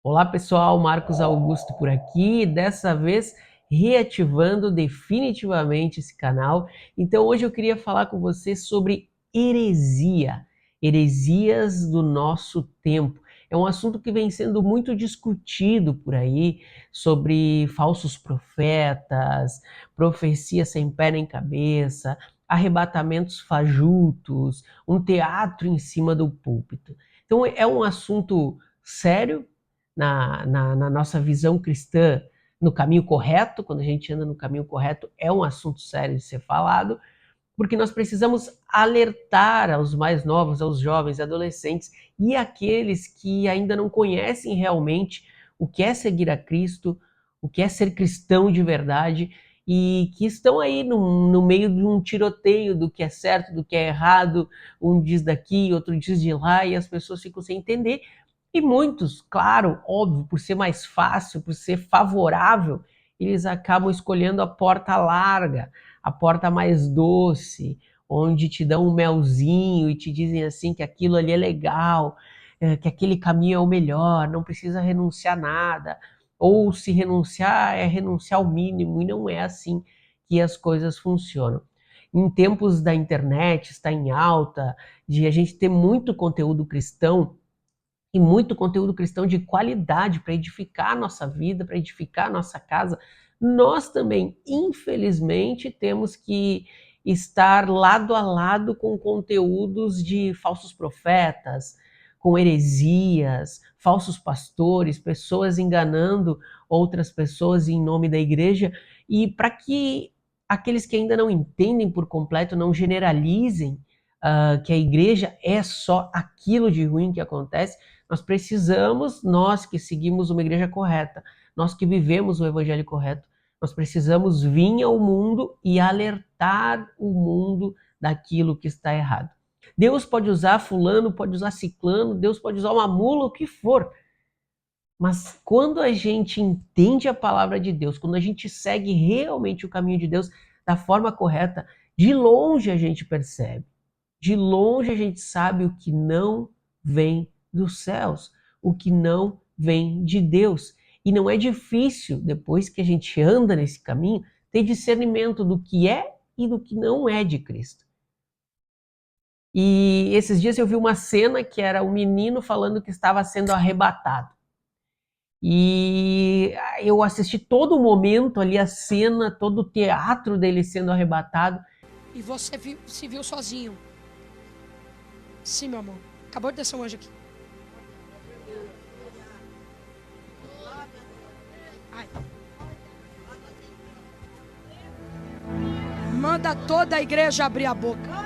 Olá pessoal, Marcos Augusto por aqui, dessa vez reativando definitivamente esse canal. Então hoje eu queria falar com você sobre heresia, heresias do nosso tempo. É um assunto que vem sendo muito discutido por aí, sobre falsos profetas, profecias sem pé nem cabeça, arrebatamentos fajutos, um teatro em cima do púlpito. Então é um assunto sério, na nossa visão cristã, no caminho correto. Quando a gente anda no caminho correto, é um assunto sério de ser falado, porque nós precisamos alertar aos mais novos, aos jovens, adolescentes e aqueles que ainda não conhecem realmente o que é seguir a Cristo, o que é ser cristão de verdade, e que estão aí no meio de um tiroteio do que é certo, do que é errado. Um diz daqui, outro diz de lá, e as pessoas ficam sem entender. E muitos, claro, óbvio, por ser mais fácil, por ser favorável, eles acabam escolhendo a porta larga, a porta mais doce, onde te dão um melzinho e te dizem assim que aquilo ali é legal, que aquele caminho é o melhor, não precisa renunciar a nada, ou se renunciar é renunciar ao mínimo, e não é assim que as coisas funcionam. Em tempos da internet, está em alta, de a gente ter muito conteúdo cristão, e muito conteúdo cristão de qualidade para edificar a nossa vida, para edificar a nossa casa, nós também, infelizmente, temos que estar lado a lado com conteúdos de falsos profetas, com heresias, falsos pastores, pessoas enganando outras pessoas em nome da igreja, e para que aqueles que ainda não entendem por completo, não generalizem que a igreja é só aquilo de ruim que acontece. Nós precisamos, nós que seguimos uma igreja correta, nós que vivemos o evangelho correto, nós precisamos vir ao mundo e alertar o mundo daquilo que está errado. Deus pode usar fulano, pode usar ciclano, Deus pode usar uma mula, o que for. Mas quando a gente entende a palavra de Deus, quando a gente segue realmente o caminho de Deus da forma correta, de longe a gente percebe, de longe a gente sabe o que não vem dos céus, o que não vem de Deus. E não é difícil, depois que a gente anda nesse caminho, ter discernimento do que é e do que não é de Cristo. E esses dias eu vi uma cena que era um menino falando que estava sendo arrebatado. E eu assisti todo o momento ali, a cena, todo o teatro dele sendo arrebatado. E você se viu sozinho? Sim, meu amor. Acabou de descer um anjo aqui. Ai. Manda toda a igreja abrir a boca.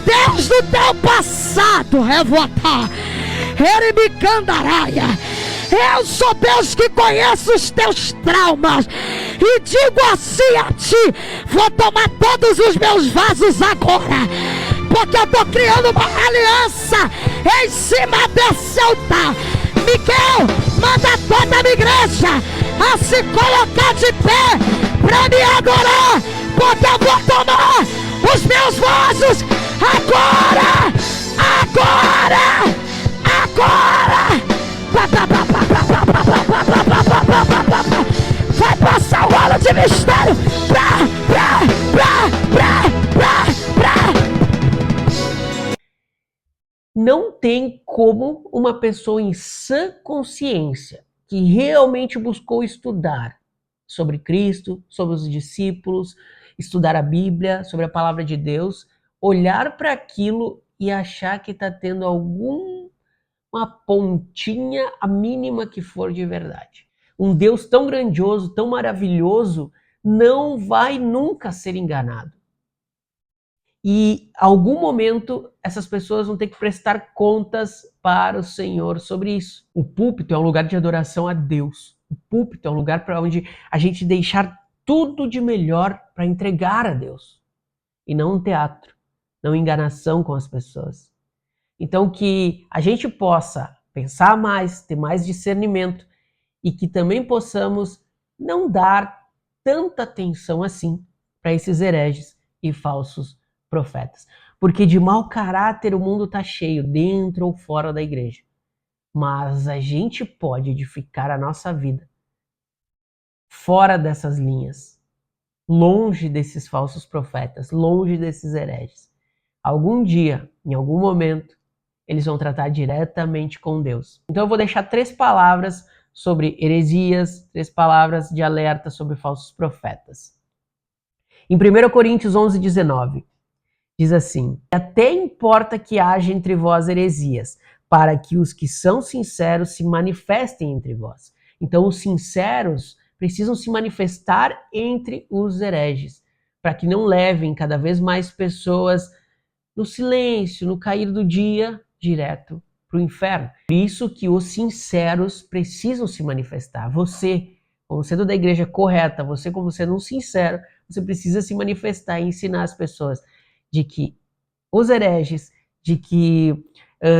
Deus do teu passado, revotar, Erebicandaraia. Eu sou Deus que conhece os teus traumas e digo assim a ti: vou tomar todos os meus vasos agora, porque eu estou criando uma aliança em cima desse altar. Miguel, manda toda a minha igreja a se colocar de pé para me adorar, porque eu vou tomar os meus vasos agora, agora, agora. Vai passar o rolo de mistério. Não tem como uma pessoa em sã consciência que realmente buscou estudar sobre Cristo, sobre os discípulos, estudar a Bíblia, sobre a palavra de Deus, olhar para aquilo e achar que está tendo alguma pontinha, a mínima que for de verdade. Um Deus tão grandioso, tão maravilhoso, não vai nunca ser enganado. E algum momento essas pessoas vão ter que prestar contas para o Senhor sobre isso. O púlpito é um lugar de adoração a Deus. O púlpito é um lugar para onde a gente deixar tudo de melhor para entregar a Deus. E não um teatro, não enganação com as pessoas. Então que a gente possa pensar mais, ter mais discernimento e que também possamos não dar tanta atenção assim para esses hereges e falsos profetas. Porque de mau caráter o mundo está cheio, dentro ou fora da igreja. Mas a gente pode edificar a nossa vida fora dessas linhas, longe desses falsos profetas, longe desses hereges. Algum dia, em algum momento, eles vão tratar diretamente com Deus. Então eu vou deixar 3 palavras sobre heresias, 3 palavras de alerta sobre falsos profetas. Em 1 Coríntios 11:19, diz assim: até importa que haja entre vós heresias, para que os que são sinceros se manifestem entre vós. Então os sinceros precisam se manifestar entre os hereges, para que não levem cada vez mais pessoas no silêncio, no cair do dia, direto para o inferno. Por isso que os sinceros precisam se manifestar. Você, como sendo da igreja correta, você como sendo um sincero, você precisa se manifestar e ensinar as pessoas de que os hereges, de que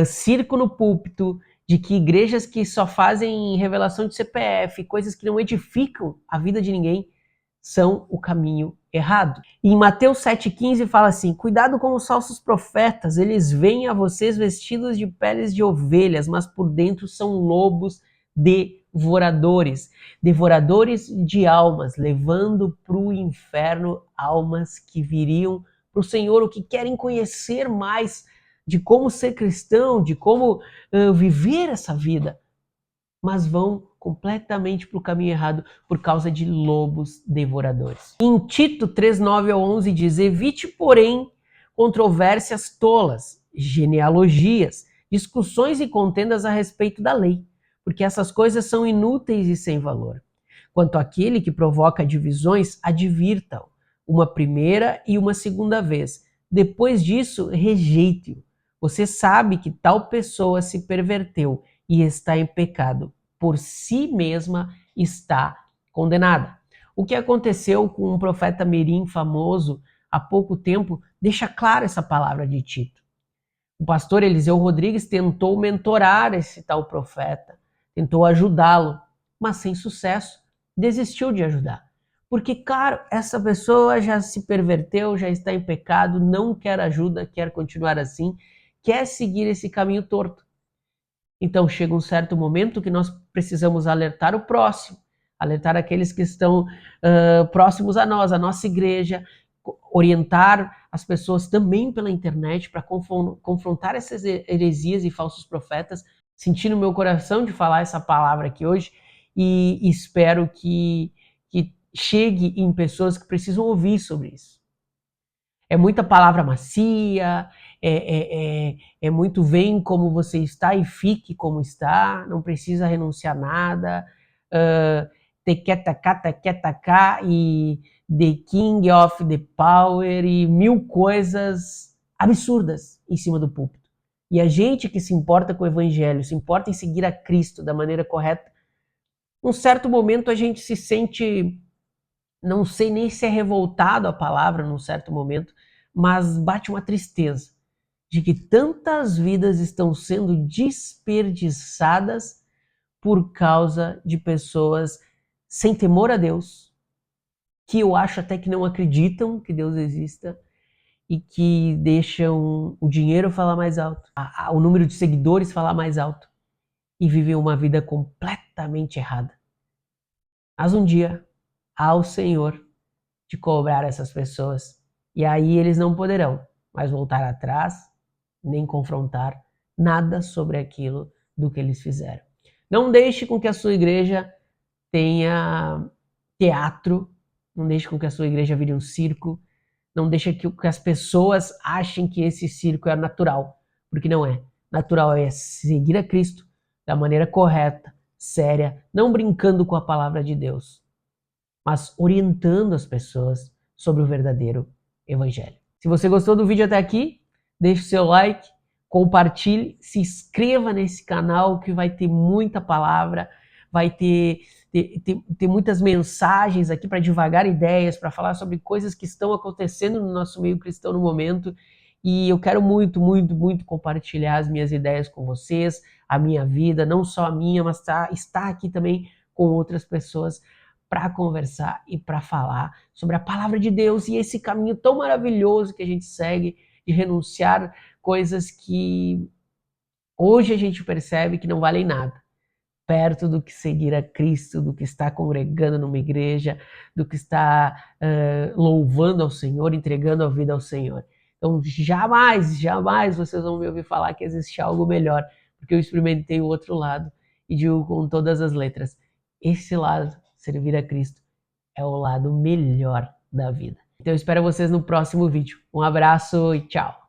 circo no púlpito, de que igrejas que só fazem revelação de CPF, coisas que não edificam a vida de ninguém, são o caminho errado. E em Mateus 7,15 fala assim: cuidado com os falsos profetas, eles vêm a vocês vestidos de peles de ovelhas, mas por dentro são lobos devoradores, devoradores de almas, levando para o inferno almas que viriam para o Senhor, ou que querem conhecer mais de como ser cristão, de como viver essa vida, mas vão completamente para o caminho errado por causa de lobos devoradores. Em Tito 3:9-11 diz: evite, porém, controvérsias tolas, genealogias, discussões e contendas a respeito da lei, porque essas coisas são inúteis e sem valor. Quanto àquele que provoca divisões, advirta-o uma primeira e uma segunda vez. Depois disso, rejeite-o. Você sabe que tal pessoa se perverteu e está em pecado. Por si mesma está condenada. O que aconteceu com um profeta mirim famoso há pouco tempo deixa clara essa palavra de Tito. O pastor Eliseu Rodrigues tentou mentorar esse tal profeta, tentou ajudá-lo, mas sem sucesso, desistiu de ajudar. Porque, claro, essa pessoa já se perverteu, já está em pecado, não quer ajuda, quer continuar assim, quer seguir esse caminho torto. Então chega um certo momento que nós precisamos alertar o próximo, alertar aqueles que estão próximos a nós, a nossa igreja, orientar as pessoas também pela internet para confrontar essas heresias e falsos profetas. Senti no meu coração de falar essa palavra aqui hoje e espero que chegue em pessoas que precisam ouvir sobre isso. É muita palavra macia, é muito vem como você está e fique como está, não precisa renunciar a nada, tequetacá e the king of the power e 1000 coisas absurdas em cima do púlpito. E a gente que se importa com o evangelho, se importa em seguir a Cristo da maneira correta, num certo momento a gente se sente, não sei nem se é revoltado a palavra num certo momento, mas bate uma tristeza de que tantas vidas estão sendo desperdiçadas por causa de pessoas sem temor a Deus, que eu acho até que não acreditam que Deus exista e que deixam o dinheiro falar mais alto, o número de seguidores falar mais alto e vivem uma vida completamente errada. Mas um dia há o Senhor de cobrar essas pessoas e aí eles não poderão mais voltar atrás nem confrontar nada sobre aquilo do que eles fizeram. Não deixe com que a sua igreja tenha teatro, não deixe com que a sua igreja vire um circo, não deixe que as pessoas achem que esse circo é natural, porque não é. Natural é seguir a Cristo da maneira correta, séria, não brincando com a palavra de Deus, mas orientando as pessoas sobre o verdadeiro evangelho. Se você gostou do vídeo até aqui, deixe seu like, compartilhe, se inscreva nesse canal que vai ter muita palavra, vai ter muitas mensagens aqui para divagar ideias, para falar sobre coisas que estão acontecendo no nosso meio cristão no momento. E eu quero muito, muito, muito compartilhar as minhas ideias com vocês, a minha vida, não só a minha, mas estar aqui também com outras pessoas para conversar e para falar sobre a palavra de Deus e esse caminho tão maravilhoso que a gente segue de renunciar coisas que hoje a gente percebe que não valem nada, perto do que seguir a Cristo, do que estar congregando numa igreja, do que estar louvando ao Senhor, entregando a vida ao Senhor. Então jamais, jamais vocês vão me ouvir falar que existe algo melhor, porque eu experimentei o outro lado e digo com todas as letras, esse lado, servir a Cristo, é o lado melhor da vida. Então eu espero vocês no próximo vídeo. Um abraço e tchau!